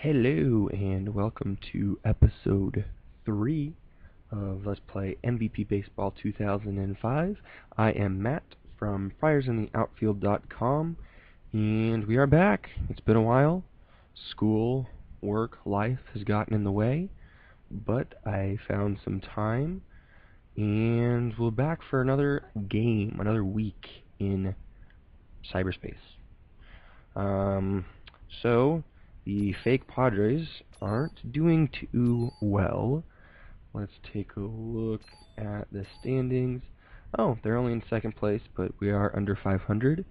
Hello and welcome to episode 3 of Let's Play MVP Baseball 2005. I am Matt from FriersInTheOutfield.com and we are back. It's been a while. School, work, life has gotten in the way, but I found some time and we're back for another game, another week in cyberspace. So the fake Padres aren't doing too well. Let's take a look at the standings. Oh, they're only in second place, but we are under 500.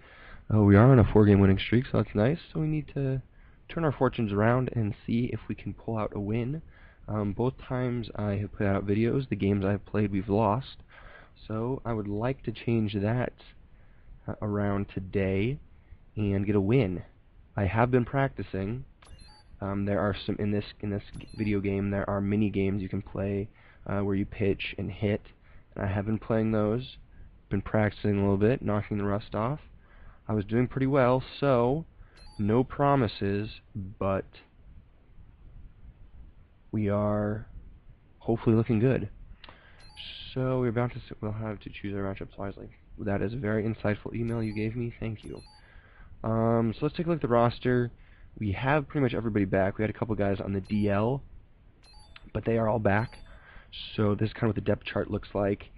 We are on a 4-game winning streak, so that's nice. So we need to turn our fortunes around and see if we can pull out a win. Both times I have put out videos, the games I've played we've lost. So I would like to change that around today and get a win. I have been practicing. There are some in this video game. There are mini games you can play where you pitch and hit. And I have been playing those. Been practicing a little bit, knocking the rust off. I was doing pretty well, so no promises, but we are hopefully looking good. So we'll have to choose our matchups wisely. That is a very insightful email you gave me. Thank you. So let's take a look at the roster. We have pretty much everybody back. We had a couple guys on the DL, but they are all back. So this is kind of what the depth chart looks like.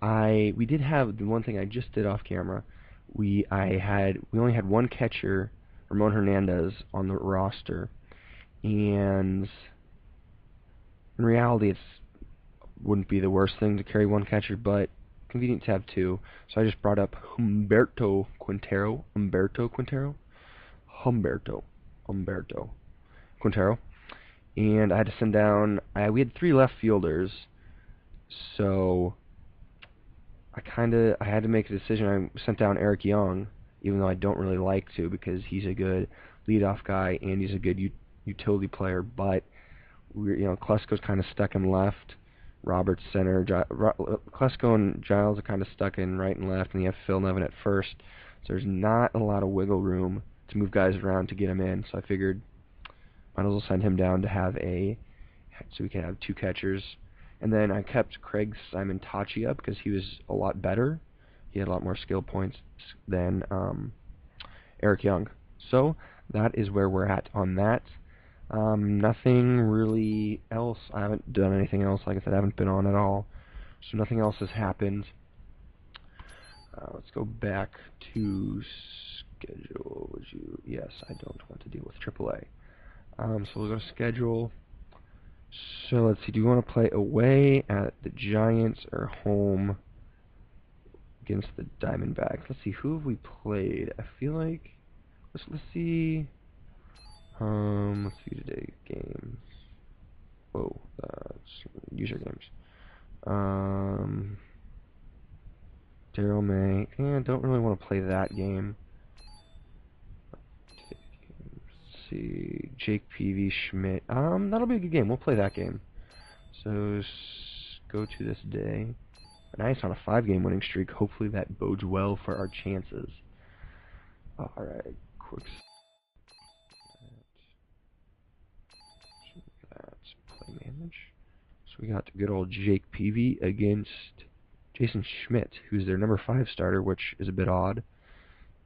We did have the one thing I just did off camera. We only had one catcher, Ramon Hernandez, on the roster, and in reality, it wouldn't be the worst thing to carry one catcher, but convenient to have two. So I just brought up Humberto Quintero, and I had to send down. We had 3 left fielders, so I had to make a decision. I sent down Eric Young, even though I don't really like to because he's a good leadoff guy and he's a good utility player. But Klesko's kind of stuck in left. Roberts center. Klesko and Giles are kind of stuck in right and left, and you have Phil Nevin at first. So there's not a lot of wiggle room to move guys around to get him in. So I figured might as well send him down to have so we can have 2 catchers. And then I kept Craig Simon Tachi up because he was a lot better. He had a lot more skill points than Eric Young. So that is where we're at on that. Nothing really else. I haven't done anything else. Like I said, I haven't been on at all. So nothing else has happened. Let's go back to schedule. Yes, I don't want to deal with AAA. So we'll go to schedule. So let's see. Do you want to play away at the Giants or home against the Diamondbacks? Let's see. Who have we played? I feel like let's see. Let's see today games. Whoa, user games. Daryl May. Don't really want to play that game. Let's see, Jake Peavy, Schmidt. That'll be a good game. We'll play that game. So go to this day. Nice on a 5-game winning streak. Hopefully that bodes well for our chances. All right, quick. Play manage. So we got good old Jake Peavy against Jason Schmidt, who's their number 5 starter, which is a bit odd.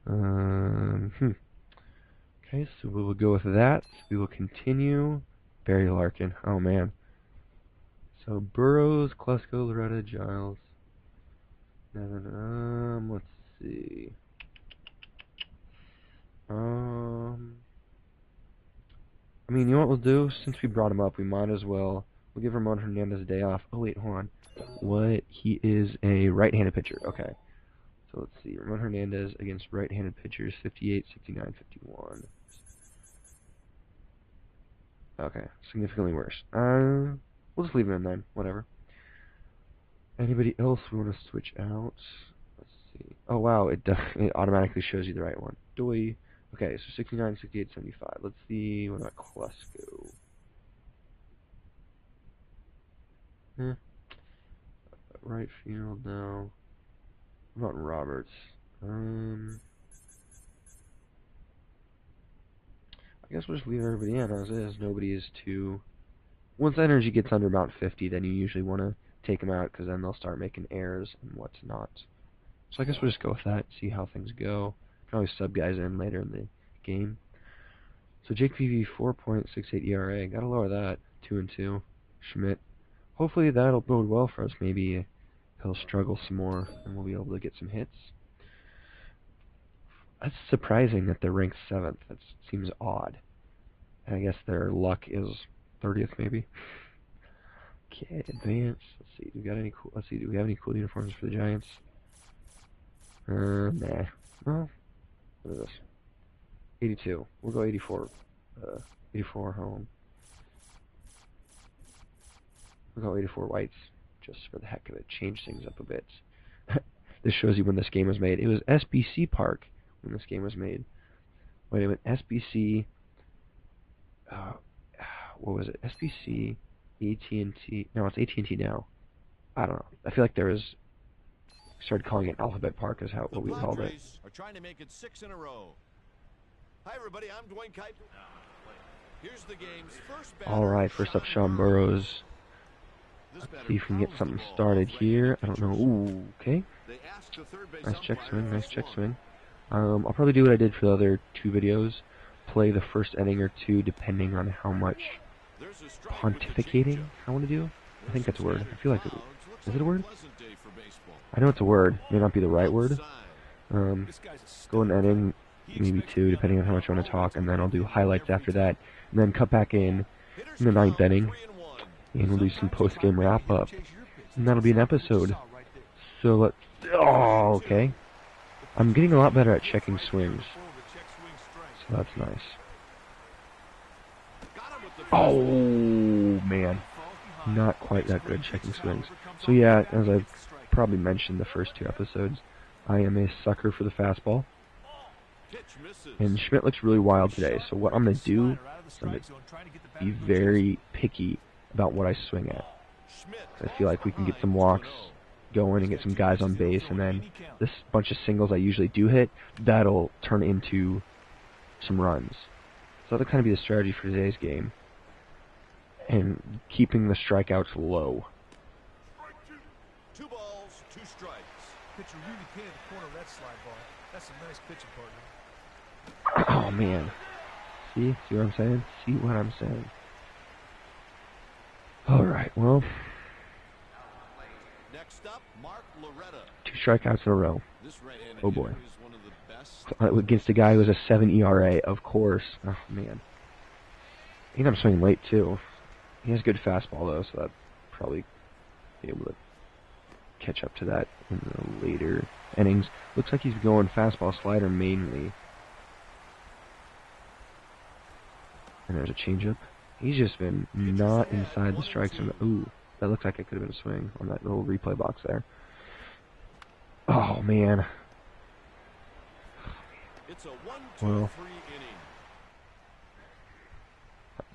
Okay, so we will go with that. We will continue. Barry Larkin. Oh man. So Burrows, Klesko, Loretta, Giles. Let's see. I mean, you know what we'll do? Since we brought him up, we might as well. We'll give Ramon Hernandez a day off. Oh, wait, hold on. What? He is a right-handed pitcher. Okay. So let's see. Ramon Hernandez against right-handed pitchers, 58, 69, 51. Okay. Significantly worse. We'll just leave him in then. Whatever. Anybody else we want to switch out? Let's see. Oh, wow. It automatically shows you the right one. Doi. Okay, so 69, 68, 75. Let's see, what about Klesko? Right field now. What about Roberts? I guess we'll just leave everybody in as is. Nobody is too... Once energy gets under about 50, then you usually want to take them out, because then they'll start making errors and what's not. So I guess we'll just go with that, see how things go. Can always sub guys in later in the game. So Jake PV 4.68 ERA. Gotta lower that. 2-2. Schmidt. Hopefully that'll bode well for us. Maybe he'll struggle some more and we'll be able to get some hits. That's surprising that they're ranked 7th. That seems odd. And I guess their luck is 30th maybe. Okay, advance. Let's see. Do we got any cool? Let's see. Do we have any cool uniforms for the Giants? Nah. Well, what is this? 82. We'll go 84. 84 home. We'll go 84 whites, just for the heck of it. Change things up a bit. This shows you when this game was made. It was SBC Park when this game was made. Wait a minute. SBC. What was it? SBC. AT&T. No, it's AT&T now. I don't know. I feel like there was. Started calling it Alphabet Park is what we called it. Are trying to make it 6 in a row. Hi everybody, I'm Dwayne Kuiper. Here's the game's first batter. All right, first up, Sean Burrows. Let's see if we can get something started here. I don't know. Ooh, okay. Nice check swing. Nice check swing. I'll probably do what I did for the other 2 videos. Play the first inning or 2, depending on how much pontificating I want to do. I think that's a word. I feel like is it a word? I know it's a word. May not be the right word. Go an inning, maybe 2, depending on how much I want to talk, and then I'll do highlights after that, and then cut back in the 9th inning, and we'll do some post-game wrap-up, and that'll be an episode. So let's... Oh, okay. I'm getting a lot better at checking swings, so that's nice. Oh, man. Not quite that good checking swings. So yeah, as I've probably mentioned the first 2 episodes, I am a sucker for the fastball. And Schmidt looks really wild today, so what I'm going to do is I'm going to be very picky about what I swing at. I feel like we can get some walks going and get some guys on base, and then this bunch of singles I usually do hit, that'll turn into some runs. So that'll kind of be the strategy for today's game. And keeping the strikeouts low. 2 balls, 2 strikes. Pitcher really can corner that slide ball. That's a nice pitching partner. Oh man. See what I'm saying? See what I'm saying? Alright, well. Next up, Mark Loretta. 2 strikeouts in a row. Oh boy. Against a guy who has a 7 ERA, of course. Oh man. I think I'm swinging late too. He has good fastball though, so that probably be able to catch up to that in the later innings. Looks like he's going fastball slider mainly. And there's a changeup. He's just been not inside the strike zone. Ooh, that looks like it could have been a swing on that little replay box there. Oh man. Well,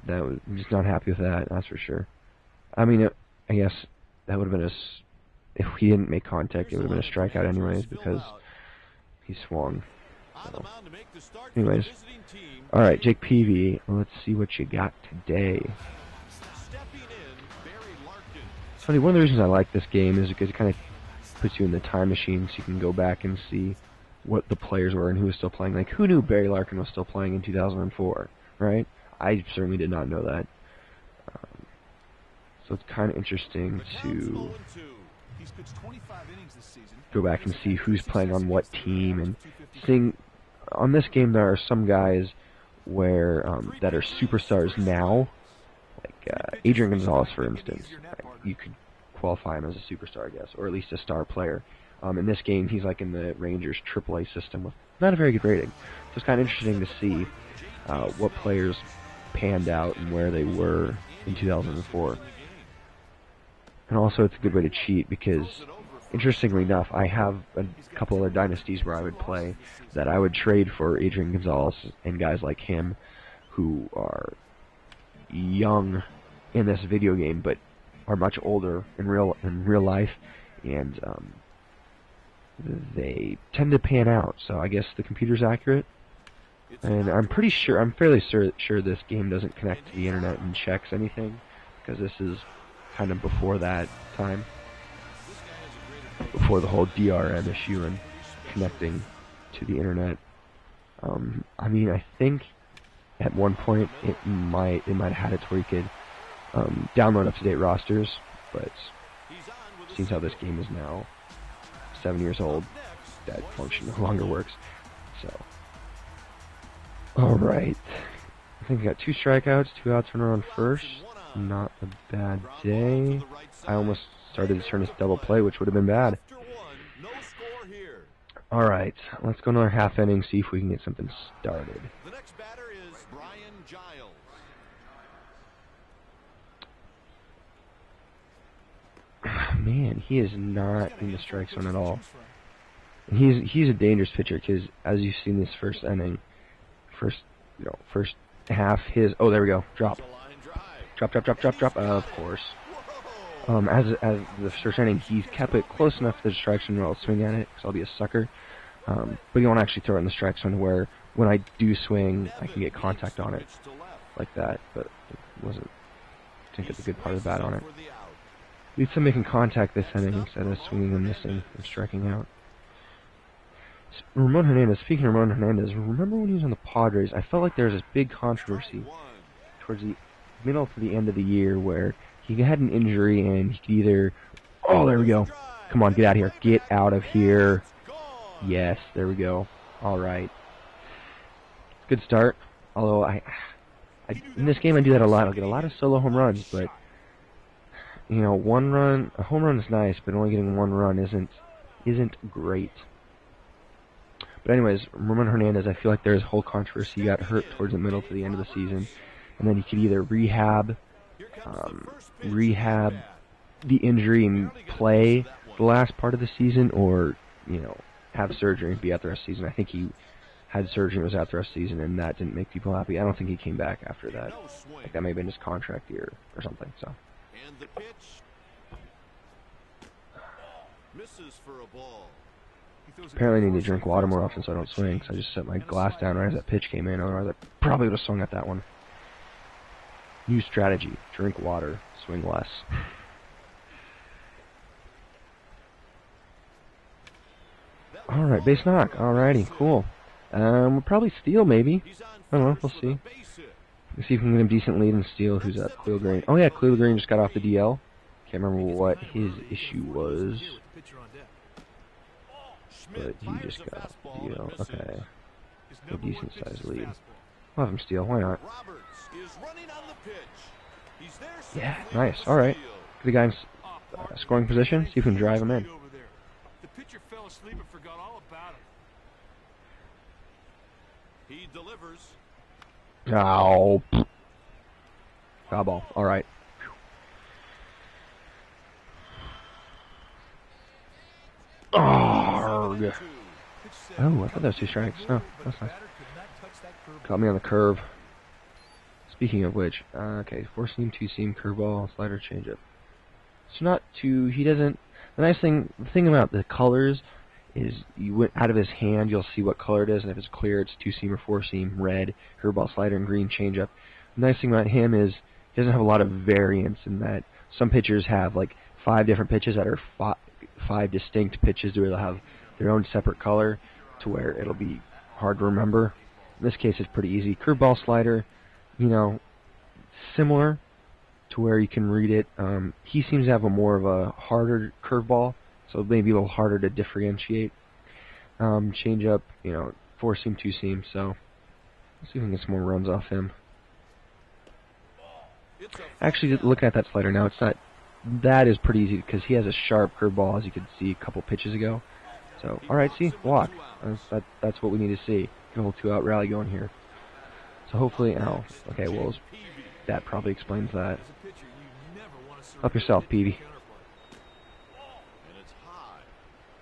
I'm just not happy with that, that's for sure. I mean, I guess that would have been if he didn't make contact, it would have been a strikeout anyways, because he swung. So. Anyways, alright, Jake Peavy, let's see what you got today. It's funny, one of the reasons I like this game is because it kind of puts you in the time machine, so you can go back and see what the players were and who was still playing. Like, who knew Barry Larkin was still playing in 2004, right? I certainly did not know that. So it's kind of interesting to go back and see who's playing on what team, and seeing on this game there are some guys where that are superstars now, like Adrian Gonzalez, for instance. You could qualify him as a superstar, I guess, or at least a star player. In this game, he's like in the Rangers AAA system with not a very good rating. So it's kind of interesting to see what players panned out and where they were in 2004. And also, it's a good way to cheat because, interestingly enough, I have a couple other dynasties where I would play that I would trade for Adrian Gonzalez and guys like him who are young in this video game but are much older in real life, and they tend to pan out. So I guess the computer's accurate. And I'm fairly sure this game doesn't connect to the internet and checks anything, because this is kind of before that time, before the whole DRM issue and connecting to the internet. I mean, I think at one point it might have had it where you could download up-to-date rosters, but seems how this game is now 7 years old, that function no longer works. So, all right, I think we got 2 strikeouts, 2 outs, runner on first. Not a bad day. I almost started to turn this double play, which would have been bad. All right, let's go another half inning, see if we can get something started. The next batter is Brian Giles. Man, he is not in the strike zone at all. And he's a dangerous pitcher because, as you've seen this first inning, first half, there we go, drop. Of course. As the first inning, he's kept it close enough to the strike zone where I'll swing at it, because I'll be a sucker. But you won't actually throw it in the strike zone where, when I do swing, I can get contact on it like that. But it didn't get the good part of the bat on it. At least I'm making contact this inning instead of swinging and missing and striking out. Ramon Hernandez, speaking of Ramon Hernandez, remember when he was on the Padres, I felt like there was this big controversy towards the middle to the end of the year where he had an injury and he could either... Oh, there we go. Come on, get out of here. Get out of here. Yes, there we go. All right. Good start. Although, in this game I do that a lot. I'll get a lot of solo home runs, but, you know, a home run is nice, but only getting 1 run isn't great. But anyways, Ramon Hernandez, I feel like there's a whole controversy. He got hurt towards the middle to the end of the season, and then he could either rehab the injury and play the last part of the season, or, you know, have surgery and be out the rest of the season. I think he had surgery and was out the rest of the season, and that didn't make people happy. I don't think he came back after that. Like, that may have been his contract year or something. So. And the pitch misses for a ball. Apparently I need to drink water more often so I don't swing, because I just set my glass down right as that pitch came in, otherwise I probably would have swung at that one. New strategy: drink water, swing less. Alright, base knock. Alrighty, cool. We'll probably steal, maybe. I don't know, we'll see. Let's see if we can get him decent lead and steal. Who's up? Cleo Green. Oh yeah, Cleo Green just got off the DL. Can't remember what his issue was, but he just got off the DL. Okay. A decent sized lead. We'll have him steal, why not? Yeah, nice. Alright. Get the guy in scoring position, see if we can drive him in. The pitcher fell asleep and forgot all about it. He delivers. Ow. Foul ball. Alright. Arrgh. Oh, I thought that was 2 strikes. Oh, that's nice. Caught me on the curve. Speaking of which, okay, 4-seam, 2-seam, curveball, slider, changeup. It's not too, he doesn't, the thing about the colors is you went out of his hand, you'll see what color it is, and if it's clear, it's 2-seam or 4-seam, red, curveball, slider, and green changeup. The nice thing about him is he doesn't have a lot of variance in that some pitchers have like 5 different pitches that are 5 distinct pitches where they'll have their own separate color to where it'll be hard to remember. In this case, it's pretty easy. Curveball, slider, you know, similar to where you can read it. He seems to have more of a harder curveball, so maybe a little harder to differentiate. Change up, you know, 4-seam, 2-seam, so let's see if we can get some more runs off him. Actually, looking at that slider now, it's not, that is pretty easy because he has a sharp curveball, as you could see a couple pitches ago. So, alright, see, walk. That's what we need to see. Get a little 2-out rally going here. So hopefully, oh, okay, well, that probably explains that. Help yourself, Peavy.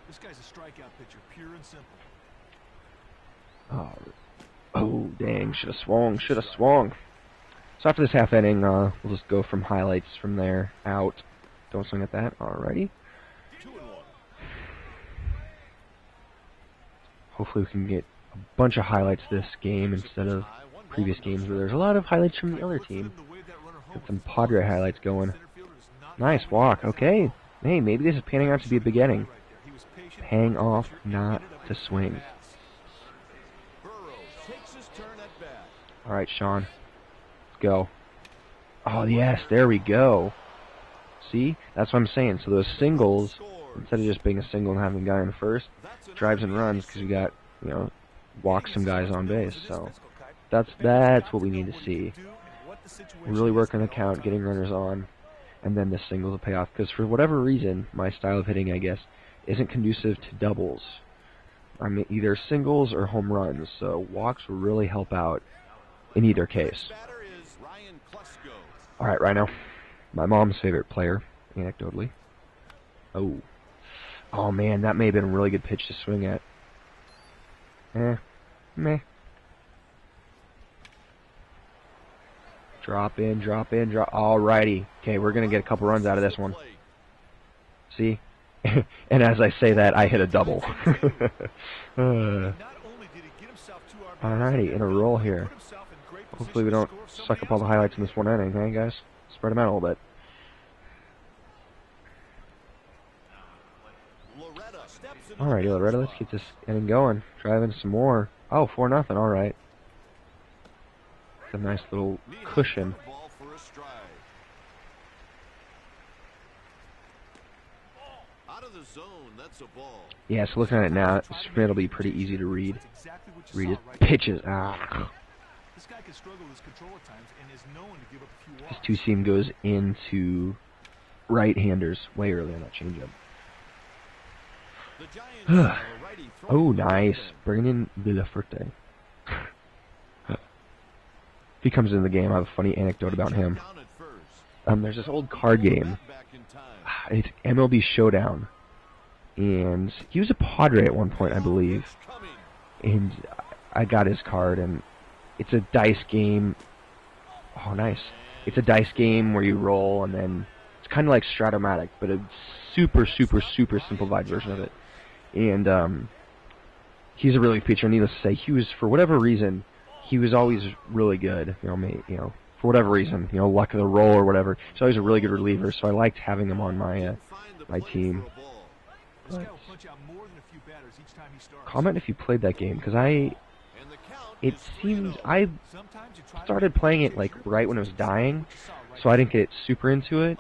This guy's a strikeout pitcher, pure and simple. Oh, dang, should have swung. So after this half inning, we'll just go from highlights from there, out. Don't swing at that, alrighty. Hopefully we can get a bunch of highlights this game instead of previous games where there's a lot of highlights from the other team. Got some Padre highlights going. Nice walk. Okay. Hey, maybe this is panning out to be a beginning. Hang off, not to swing. Alright, Sean. Let's go. Oh, yes, there we go. See? That's what I'm saying. So those singles, instead of just being a single and having a guy in first, drives and runs because we got, you know, walk some guys on base. So that's what we need to see. We're really working the count, getting runners on, and then the singles will pay off. Because for whatever reason, my style of hitting, I guess, isn't conducive to doubles. I mean, either singles or home runs. So walks will really help out in either case. All right, Rhino. My mom's favorite player, anecdotally. Oh man, that may have been a really good pitch to swing at. Meh. Drop in, drop. Alrighty. Okay, we're gonna get a couple runs out of this one. See? And as I say that, I hit a double. Alrighty, in a roll here. Hopefully we don't suck up all the highlights in this one inning, hey guys? Spread them out a little bit. Alrighty, Loretta, let's get this inning going. Drive in some more. Oh, 4-0, alright. It's a nice little cushion. Yeah, so looking at it now, it'll be pretty easy to read. Read his pitches. His two-seam goes into right-handers way earlier in that changeup. Oh, nice. Bringing in Villaferte. If he comes into the game, I have a funny anecdote about him. There's this old card game. It's MLB Showdown. And he was a Padre at one point, I believe. And I got his card, and it's a dice game. Oh, nice. It's a dice game where you roll, and then it's kind of like Stratomatic, but a super simplified version of it. And he's a really good pitcher. Needless to say, he was, for whatever reason, he was always really good. For whatever reason, luck of the roll or whatever. He's always a really good reliever, so I liked having him on my my team. But comment if you played that game, because it seems I started playing it like right when it was dying, so I didn't get super into it.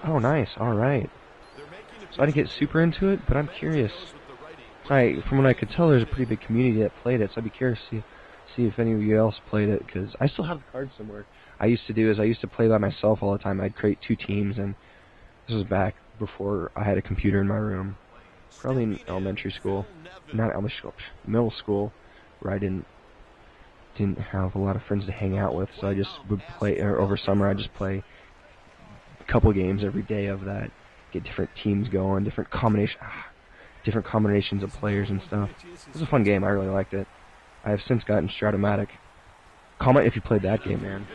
Oh, nice. All right. So I didn't get super into it, but I'm curious. From what I could tell, there's a pretty big community that played it, so I'd be curious to see if any of you else played it, because I still have the card somewhere. I used to play by myself all the time. I'd create 2 teams, and this was back before I had a computer in my room. Probably in elementary school. Not elementary school, middle school, where I didn't have a lot of friends to hang out with, so I just would play, or over summer I'd just play a couple games every day of that. Get different teams going, different combinations of players and stuff. It was a fun game. I really liked it. I have since gotten Stratomatic. Comment if you played that game, man.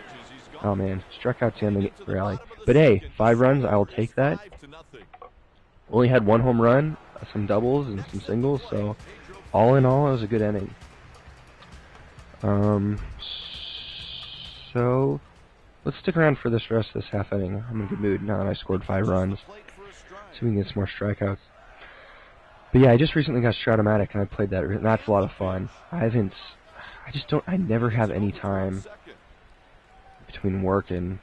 Oh man, struck out to end the rally. But hey, 5 runs, I'll take that. Only had 1 home run, some doubles, and some singles, so all in all, it was a good inning. So let's stick around for this rest of this half inning. I'm in a good mood now that I scored 5 runs. So we can get some more strikeouts. But yeah, I just recently got Stratomatic, and I played that, and that's a lot of fun. I never have any time between work and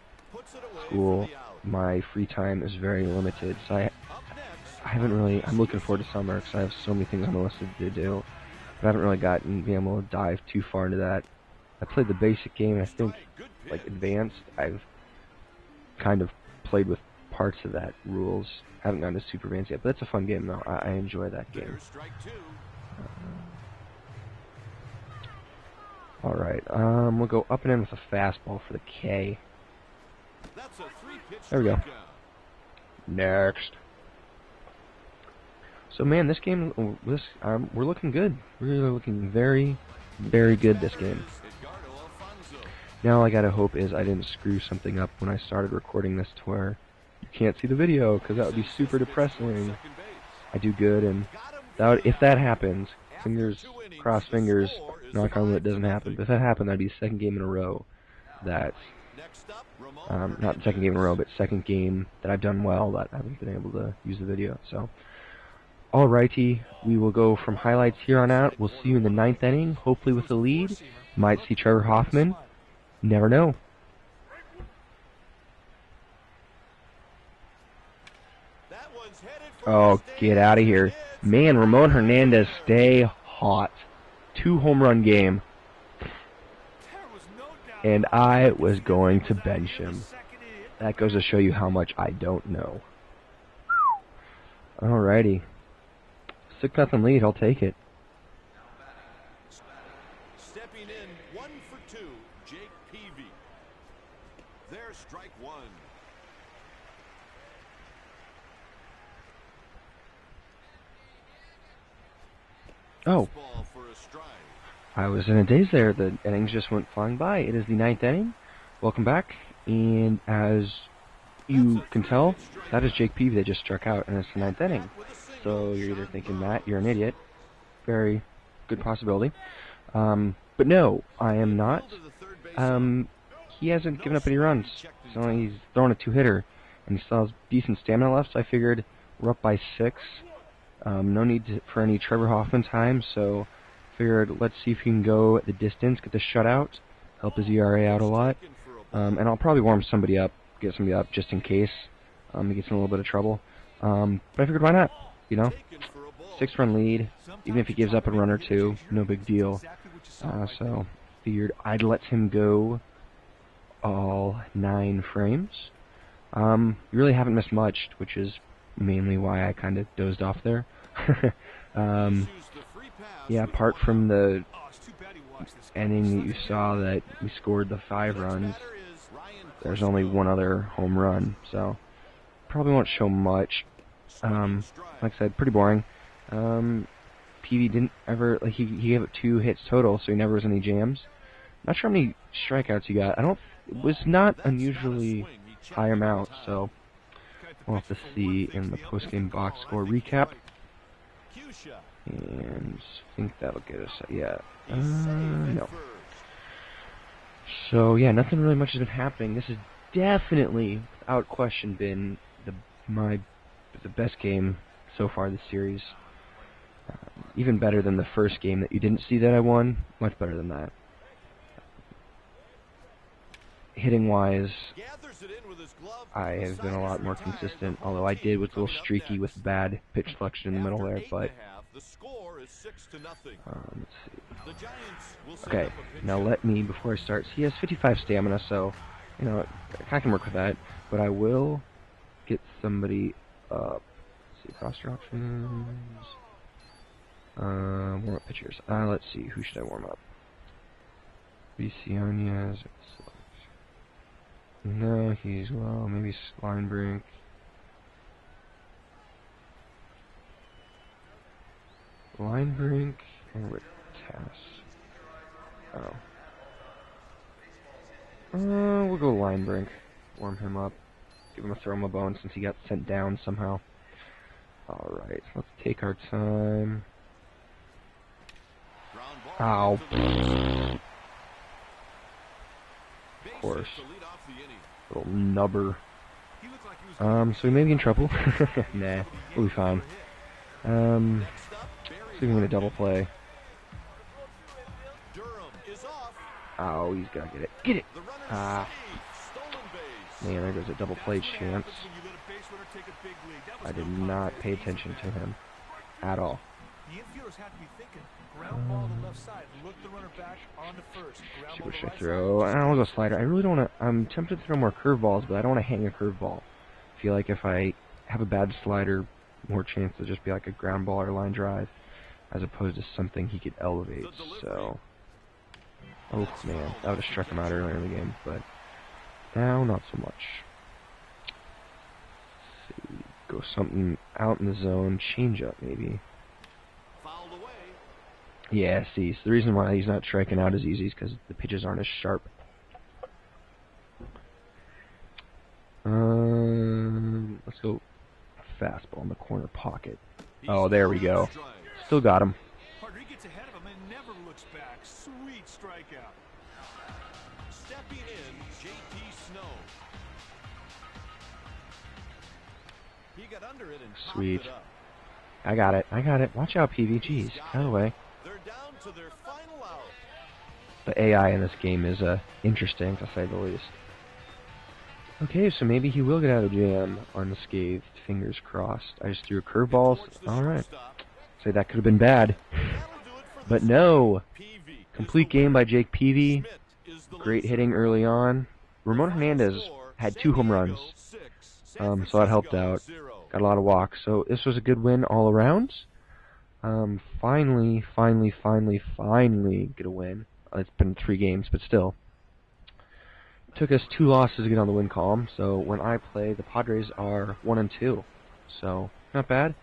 school. My free time is very limited, so I haven't really, I'm looking forward to summer, because I have so many things on the list to do, but I haven't really been able to dive too far into that. I played the basic game, and I think, like, advanced, I've kind of played with parts of that rules. Haven't gone to super advanced yet, but it's a fun game, though. I enjoy that game. Alright, we'll go up and in with a fastball for the K. There we go. Next. So man, this game, we're looking good. We're really looking very, very good this game. Now all I gotta hope is I didn't screw something up when I started recording this to where you can't see the video, because that would be super depressing. I do good, and if that happens, fingers, cross fingers, knock on wood, it doesn't happen. But if that happened, that'd be the second game in a row that, not the second game in a row, but second game that I've done well that I haven't been able to use the video. So, alrighty, we will go from highlights here on out. We'll see you in the 9th inning, hopefully with a lead. Might see Trevor Hoffman. Never know. Oh, get out of here. Man, Ramon Hernandez, stay hot. 2-home-run game. And I was going to bench him. That goes to show you how much I don't know. Alrighty. 6-0 lead, I'll take it. Stepping in, 1 for 2, Jake Peavy. There's strike 1. Oh, I was in a daze there. The innings just went flying by. It is the 9th inning. Welcome back. And as you can tell, that is Jake Peavy that just struck out, and it's the 9th inning. So you're either thinking, Matt, you're an idiot. Very good possibility. But no, I am not. He hasn't given up any runs. He's throwing a 2-hitter, and he still has decent stamina left, so I figured we're up by 6. No need for any Trevor Hoffman time, so figured let's see if he can go the distance, get the shutout, help his ERA out a lot, and I'll probably warm somebody up, get somebody up just in case he gets in a little bit of trouble. But I figured why not, you know, 6-run lead, even if he gives up a run or two, no big deal. So figured I'd let him go all 9 frames. You really haven't missed much, which is mainly why I kind of dozed off there. Yeah, apart from the inning that you saw that we scored the 5 runs, there's only 1 other home run, so probably won't show much. Like I said, pretty boring. PV didn't ever, like, he gave up 2 hits total, so he never was any jams. Not sure how many strikeouts he got. It was not unusually high amount, so we'll have to see in the post-game box score recap. And I think that'll get us, yeah, no. So, yeah, nothing really much has been happening. This has definitely, without question, been the best game so far this series. Even better than the first game that you didn't see that I won. Much better than that. Hitting-wise, I have been a lot more consistent, although I did was a little streaky with bad pitch selection in the middle there, but let's see. Okay, now let me, before I start, he has 55 stamina, so, you know, I can work with that, but I will get somebody up. Let's see, roster options. Warm up pitchers. Let's see, who should I warm up? Vicianias. No, he's, well, maybe Linebrink. Linebrink or with Tass. Oh. We'll go Linebrink. Warm him up. Give him a throw him a bone since he got sent down somehow. Alright, let's take our time. Ow. Of course. Little nubber. So we may be in trouble. Nah, we'll be fine. See if we can get a double play. Oh, he's gotta get it. Get it! Man, there goes a double play chance. I did not pay attention to him at all. What should I throw? I'll go slider. I really don't want to. I'm tempted to throw more curveballs, but I don't want to hang a curveball. I feel like if I have a bad slider, more chance to just be like a ground ball or line drive, as opposed to something he could elevate. So, oh man, that would have struck him out earlier in the game, but now not so much. Let's see, go something out in the zone, change up maybe. Yeah, see, so the reason why he's not striking out as easy is because the pitches aren't as sharp. Let's go fastball in the corner pocket. Oh, there we go. Still got him. strikeout. Stepping in, J.T. Snow. He got under it and popped Sweet. it up. I got it. Watch out, PV. Jeez, out of the way. They're down to their final out. The AI in this game is interesting, to say the least. Okay, so maybe he will get out of the jam unscathed. Fingers crossed. I just threw a curveball. Alright. Say that could have been bad. But no! Complete game by Jake Peavy. Great hitting early on. Ramon Hernandez had 2 home runs. So that helped out. Got a lot of walks. So this was a good win all around. Finally get a win. It's been 3 games, but still. It took us 2 losses to get on the win column. So when I play, the Padres are 1-2. So not bad.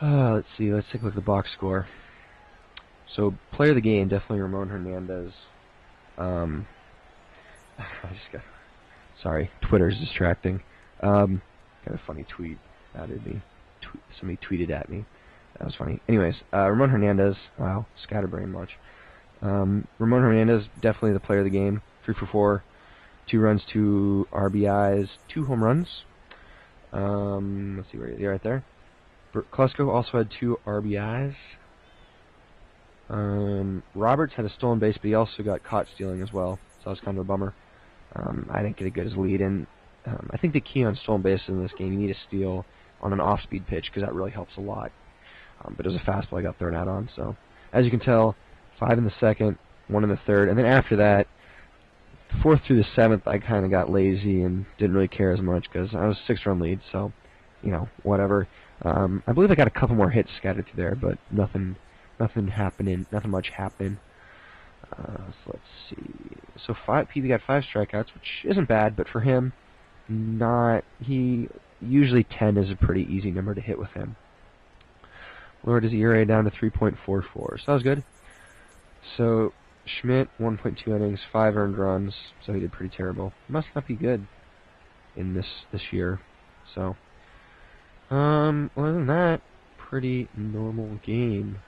Let's see. Let's take a look at the box score. So player of the game, definitely Ramon Hernandez. Sorry, Twitter's distracting. Got a funny tweet out of me. Somebody tweeted at me. That was funny. Anyways, Ramon Hernandez. Wow, scatterbrain much. Ramon Hernandez, definitely the player of the game. 3 for 4, 2 runs, 2 RBIs, 2 home runs. Let's see where you're right there. Klesko also had 2 RBIs. Roberts had a stolen base, but he also got caught stealing as well, so that was kind of a bummer. I didn't get a good lead, and I think the key on stolen bases in this game, you need to steal on an off-speed pitch, because that really helps a lot. But it was a fastball I got thrown out on, so as you can tell, 5 in the second, 1 in the third, and then after that, 4th through the 7th, I kind of got lazy and didn't really care as much, because I was a 6-run lead, so, you know, whatever. I believe I got a couple more hits scattered through there, but nothing much happening. So let's see. So PV got 5 strikeouts, which isn't bad, but for him, usually 10 is a pretty easy number to hit with him. Lowered his ERA down to 3.44, so that was good. So Schmidt, 1.2 innings, 5 earned runs, so he did pretty terrible. Must not be good in this year. So, other than that, pretty normal game.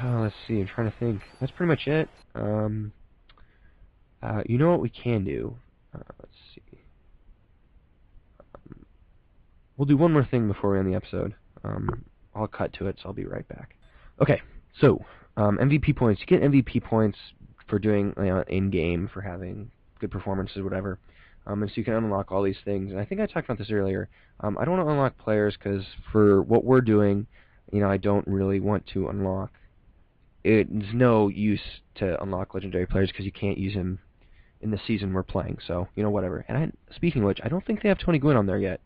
Let's see, I'm trying to think. That's pretty much it. You know what we can do? Let's see. We'll do one more thing before we end the episode. I'll cut to it, so I'll be right back. Okay, so MVP points. You get MVP points for doing in-game, for having good performances, whatever. And so you can unlock all these things. And I think I talked about this earlier. I don't want to unlock players because for what we're doing, I don't really want to unlock. It's no use to unlock legendary players because you can't use them in the season we're playing. So, whatever. And speaking of which, I don't think they have Tony Gwynn on there yet.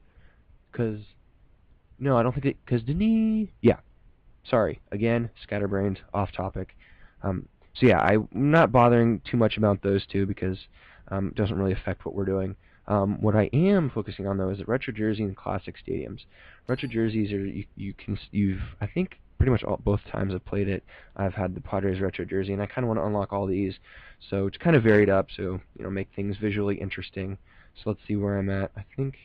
No, I don't think because didn't he? Yeah. Sorry. Again, scatterbrained, off topic. So yeah, I'm not bothering too much about those two because it doesn't really affect what we're doing. What I am focusing on though is the retro jersey and classic stadiums. Retro jerseys are you've I think pretty much both times I've played it, I've had the Padres retro jersey, and I kind of want to unlock all these. So it's kind of varied up, so make things visually interesting. So let's see where I'm at. I think.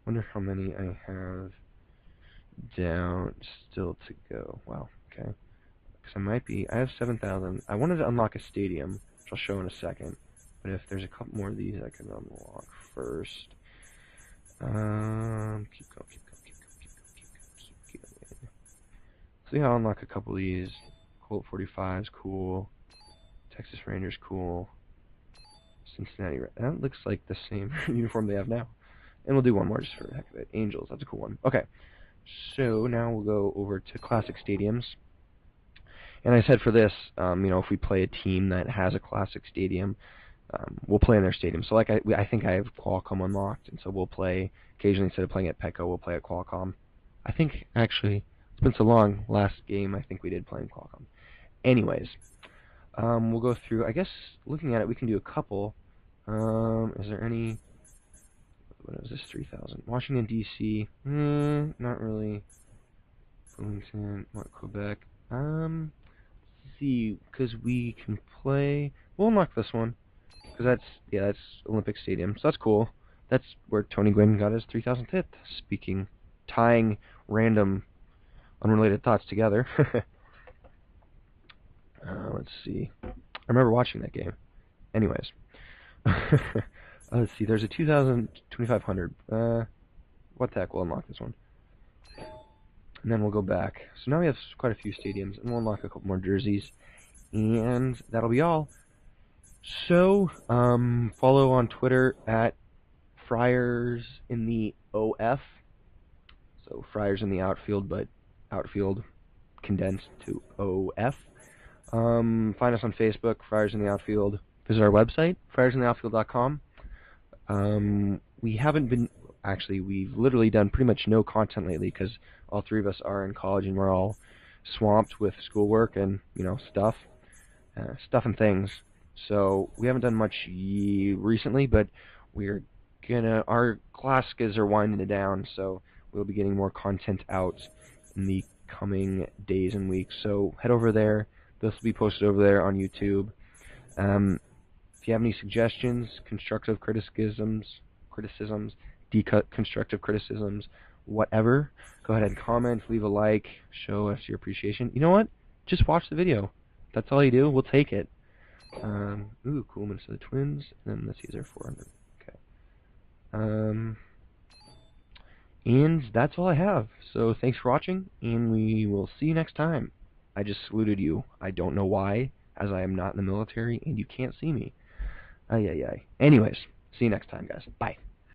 Wonder how many I have down still to go. Wow, okay. Because I have 7,000. I wanted to unlock a stadium, which I'll show in a second. But if there's a couple more of these I can unlock first. Keep going. So yeah, I'll unlock a couple of these. Colt 45's cool. Texas Rangers cool. Cincinnati. That looks like the same uniform they have now. And we'll do one more just for the heck of it. Angels, that's a cool one. Okay, so now we'll go over to classic stadiums. And I said for this, if we play a team that has a classic stadium, we'll play in their stadium. So like I think I have Qualcomm unlocked, and so we'll play, occasionally instead of playing at Petco, we'll play at Qualcomm. I think, actually, it's been so long, last game I think we did play in Qualcomm. Anyways, we'll go through, I guess, looking at it, we can do a couple. Is there any... What is this? 3,000. Washington D.C. Not really. Wellington, Quebec. Let's see, because we can play. We'll unlock this one, because that's Olympic Stadium, so that's cool. That's where Tony Gwynn got his 3,000th hit. Tying random, unrelated thoughts together. Let's see. I remember watching that game. Anyways. Let's see. There's a 2,000, 2,500. What the heck? We'll unlock this one. And then we'll go back. So now we have quite a few stadiums, and we'll unlock a couple more jerseys. And that'll be all. So, follow on Twitter at Friars in the OF. So Friars in the outfield, but outfield condensed to OF. Find us on Facebook, Friars in the Outfield. Visit our website, friarsintheoutfield.com. We haven't been, actually, we've literally done pretty much no content lately because all three of us are in college and we're all swamped with schoolwork and, stuff and things. So we haven't done much recently, but our classes are winding down, so we'll be getting more content out in the coming days and weeks. So head over there. This will be posted over there on YouTube. If you have any suggestions, constructive criticisms, deconstructive criticisms, whatever, go ahead and comment, leave a like, show us your appreciation. You know what? Just watch the video. That's all you do. We'll take it. Ooh, cool. Minutes of the Twins. And then let's use our 400. Okay. And that's all I have. So thanks for watching, and we will see you next time. I just saluted you. I don't know why, as I am not in the military, and you can't see me. Ay, ay, ay. Anyways, see you next time, guys. Bye.